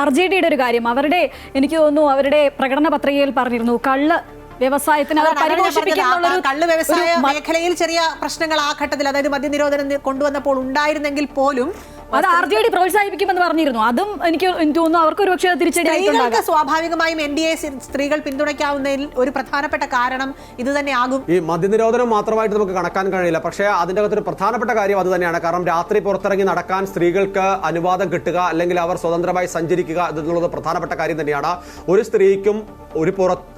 RJDയുടെ ഒരു കാര്യം, അവരുടെ എനിക്ക് തോന്നുന്നു അവരുടെ പ്രകടന പത്രികയിൽ പറഞ്ഞിരുന്നു കള്ള് വ്യവസായത്തിന് അവർ കള്ള് വ്യവസായ മേഖലയിൽ ചെറിയ പ്രശ്നങ്ങൾ ആ ഘട്ടത്തിൽ, അതായത് മദ്യനിരോധനം കൊണ്ടുവന്നപ്പോൾ ഉണ്ടായിരുന്നെങ്കിൽ പോലും അത് RJD പ്രോത്സാഹിപ്പിക്കുമെന്ന് പറഞ്ഞിരുന്നു. അതും എനിക്ക് തോന്നുന്നു അവർക്ക് ഒരു പക്ഷേ തിരിച്ചടി. സ്വാഭാവികമായും NDA സ്ത്രീകൾ പിന്തുണയ്ക്കാവുന്നതിൽ ഒരു പ്രധാനപ്പെട്ട കാരണം ഇത് തന്നെയാകും. ഈ മദ്യനിരോധനം മാത്രമായിട്ട് നമുക്ക് കണക്കാൻ കഴിയില്ല. പക്ഷേ അതിൻ്റെ അകത്തൊരു പ്രധാനപ്പെട്ട കാര്യം അത് തന്നെയാണ്. കാരണം രാത്രി പുറത്തിറങ്ങി നടക്കാൻ സ്ത്രീകൾക്ക് അനുവാദം കിട്ടുക, അല്ലെങ്കിൽ അവർ സ്വതന്ത്രമായി സഞ്ചരിക്കുക എന്നുള്ളത് പ്രധാനപ്പെട്ട കാര്യം തന്നെയാണ്. ഒരു സ്ത്രീക്കും ഒരു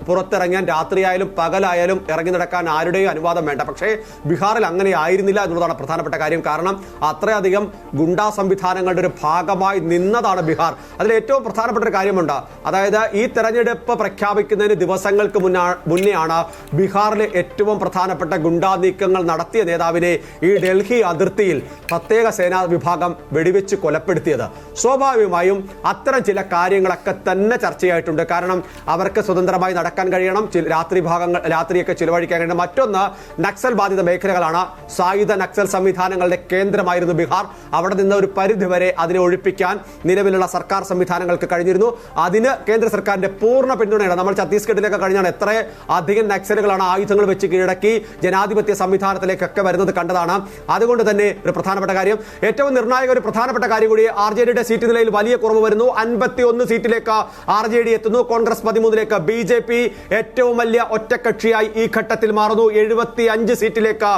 പുറത്തിറങ്ങാൻ രാത്രിയായാലും പകലായാലും ഇറങ്ങി നടക്കാൻ ആരുടെയും അനുവാദം വേണ്ട. പക്ഷേ ബീഹാറിൽ അങ്ങനെ ആയിരുന്നില്ല എന്നുള്ളതാണ് പ്രധാനപ്പെട്ട കാര്യം. കാരണം അത്രയധികം ഗുണ്ടാ സംവിധാനങ്ങളുടെ ഒരു ഭാഗമായി നിന്നതാണ് ബീഹാർ. അതിൽ ഏറ്റവും പ്രധാനപ്പെട്ട ഒരു കാര്യമുണ്ട്. അതായത് ഈ തെരഞ്ഞെടുപ്പ് പ്രഖ്യാപിക്കുന്നതിന് ദിവസങ്ങൾക്ക് മുന്നെയാണ് ബീഹാറിലെ ഏറ്റവും പ്രധാനപ്പെട്ട ഗുണ്ടാ നീക്കങ്ങൾ നടത്തിയ നേതാവിനെ ഈ ഡൽഹി അതിർത്തിയിൽ പ്രത്യേക സേനാ വിഭാഗം വെടിവെച്ച് കൊലപ്പെടുത്തിയത്. സ്വാഭാവികമായും അത്തരം ചില കാര്യങ്ങളൊക്കെ തന്നെ ചർച്ചയായിട്ടുണ്ട്. കാരണം അവർക്ക് സ്വതന്ത്രമായി നടക്കാൻ കഴിയണം, രാത്രിയൊക്കെ ചിലവഴിക്കാൻ കഴിയണം. മറ്റൊന്ന്, നക്സൽ ബാധിത മേഖലകളാണ്. സായുധ നക്സൽ സംവിധാനങ്ങളുടെ കേന്ദ്രമായിരുന്നു ബീഹാർ. അവിടെ നിന്ന് ഒരു പരിധിവരെ അതിനെ ഒഴിപ്പിക്കാൻ നിലവിലുള്ള സർക്കാർ സംവിധാനങ്ങൾക്ക് കഴിഞ്ഞിരുന്നു. അതിന് കേന്ദ്ര സർക്കാരിന്റെ പൂർണ്ണ പിന്തുണയാണ്. നമ്മൾ ഛത്തീസ്ഗഡിലൊക്കെ കഴിഞ്ഞാൽ എത്ര അധികം നക്സലുകളാണ് ആയുധങ്ങൾ വെച്ച് കീഴടക്കി ജനാധിപത്യ സംവിധാനത്തിലേക്കൊക്കെ വരുന്നത് കണ്ടതാണ്. അതുകൊണ്ട് തന്നെ ഒരു പ്രധാനപ്പെട്ട കാര്യം, ഏറ്റവും നിർണായക ഒരു പ്രധാനപ്പെട്ട കാര്യം കൂടി, RJDയുടെ സീറ്റ് നിലയിൽ വലിയ കുറവ് വരുന്നു. 51 സീറ്റിലേക്ക് RJD എത്തുന്നു. കോൺഗ്രസ് 13ലേക്ക്. BJP ഏറ്റവും വലിയ ഒറ്റക്കക്ഷിയായി ഈ ഘട്ടത്തിൽ മാറുന്നു. 75 സീറ്റിലേക്ക്